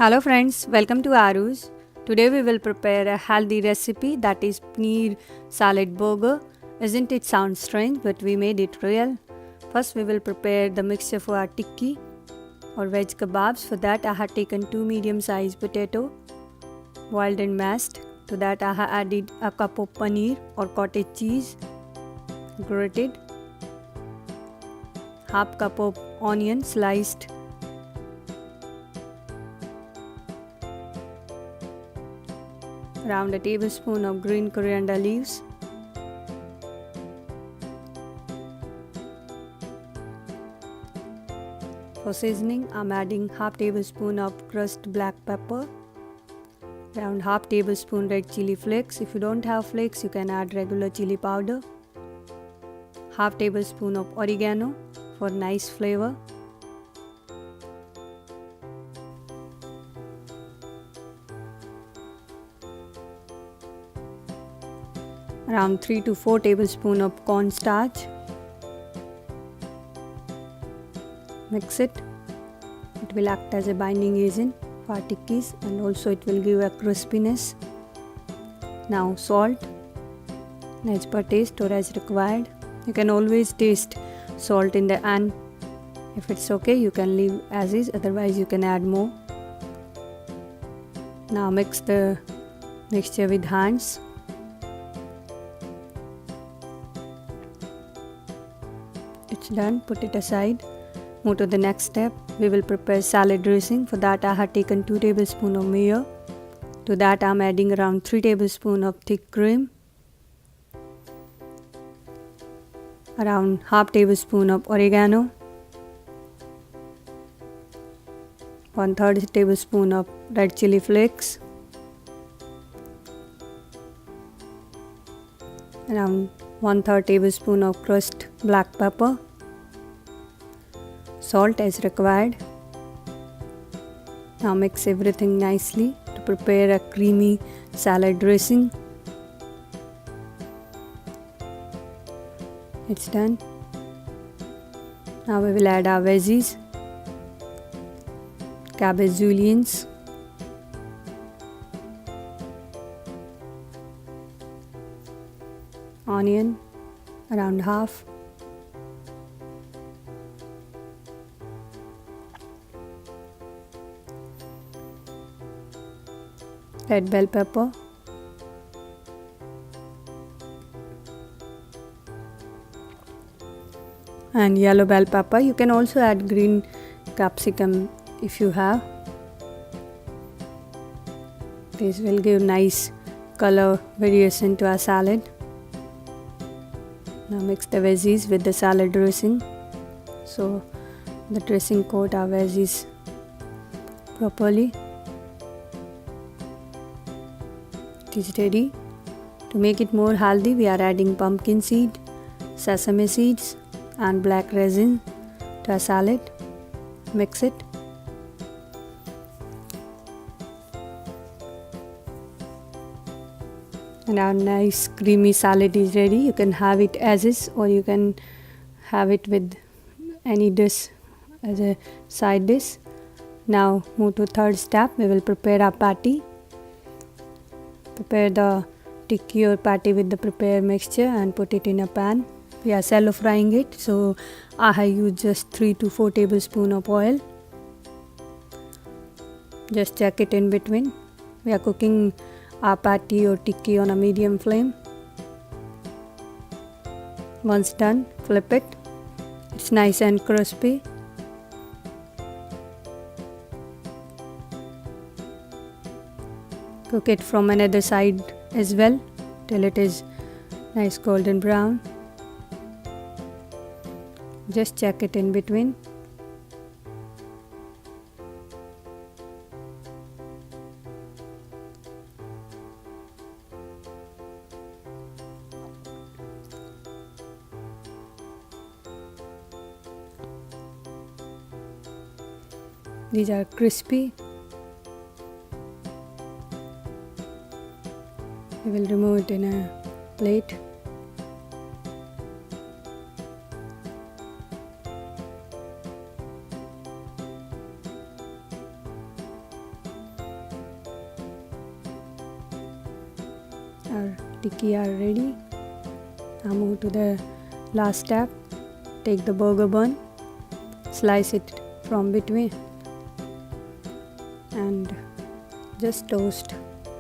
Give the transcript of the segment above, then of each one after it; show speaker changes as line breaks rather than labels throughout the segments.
Hello friends, welcome to AARU'S. Today we will prepare a healthy recipe that is Paneer Salad Burger. Isn't it sound strange, but we made it real. First we will prepare the mixture for our tikki or veg kebabs. For that I have taken 2 medium-sized potato, boiled and mashed. To that I have added a cup of paneer or cottage cheese, grated, half cup of onion sliced, around a tablespoon of green coriander leaves, for seasoning I'm adding half tablespoon of crushed black pepper, around half tablespoon red chili flakes. If you don't have flakes, you can add regular chili powder, half tablespoon of oregano for nice flavor, around 3 to 4 tablespoons of cornstarch. Mix it. It will act as a binding agent for tikkis and also it will give a crispiness. Now salt as per taste or as required. You can always taste salt in the end. If it's okay, you can leave as is, otherwise you can add more. Now mix the mixture with hands. It's done, put it aside. Move to the next step. We will prepare salad dressing. For that I have taken 2 tablespoons of mayo. To that I am adding around 3 tablespoons of thick cream, around half tablespoon of oregano, 1/3 tablespoon of red chili flakes, around 1/3 tablespoon of crushed black pepper, salt as required. Now mix everything nicely to prepare a creamy salad dressing. It's done. Now we will add our veggies, cabbage juliennes, onion around half, red bell pepper, and yellow bell pepper. You can also add green capsicum if you have. This will give nice color variation to our salad. Now mix the veggies with the salad dressing so the dressing coat our veggies properly. It is ready. To make it more healthy, we are adding pumpkin seed, sesame seeds and black resin to our salad. Mix it. And our nice creamy salad is ready. You can have it as is or you can have it with any dish as a side dish. Now move to third step. We will prepare our patty. Prepare the tikki or patty with the prepared mixture and put it in a pan. We are shallow frying it, so I have used just 3 to 4 tablespoons of oil. Just check it in between. We are cooking our patty or tikki on a medium flame. Once done, flip it. It's nice and crispy. Cook it from another side as well till it is nice golden brown. Just check it in between. These are crispy. We will remove it in a plate. Our tikki are ready. Now move to the last step. Take the burger bun, slice it from between, and just toast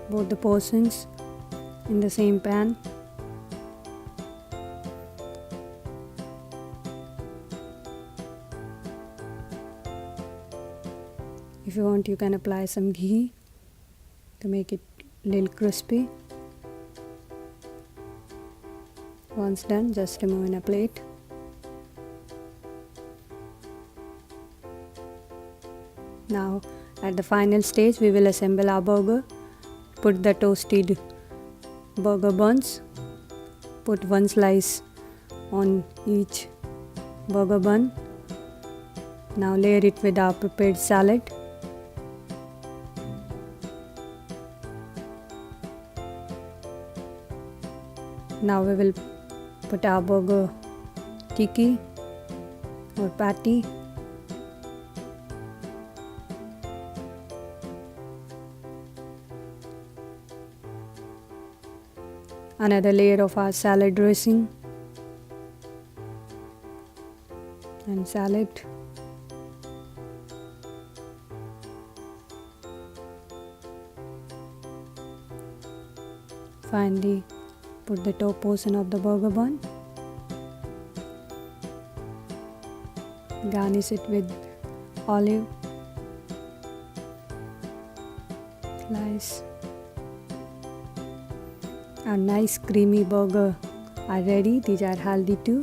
both the portions in the same pan. If you want, you can apply some ghee to make it a little crispy. Once done, just remove in a plate. Now at the final stage, we will assemble our burger. Put the toasted burger buns. Put one slice on each burger bun. Now layer it with our prepared salad. Now we will put our burger tikki or patty. Another layer of our salad dressing and salad. Finally, put the top portion of the burger bun. Garnish it with olive slice. Our nice creamy burger are ready. These are healthy too.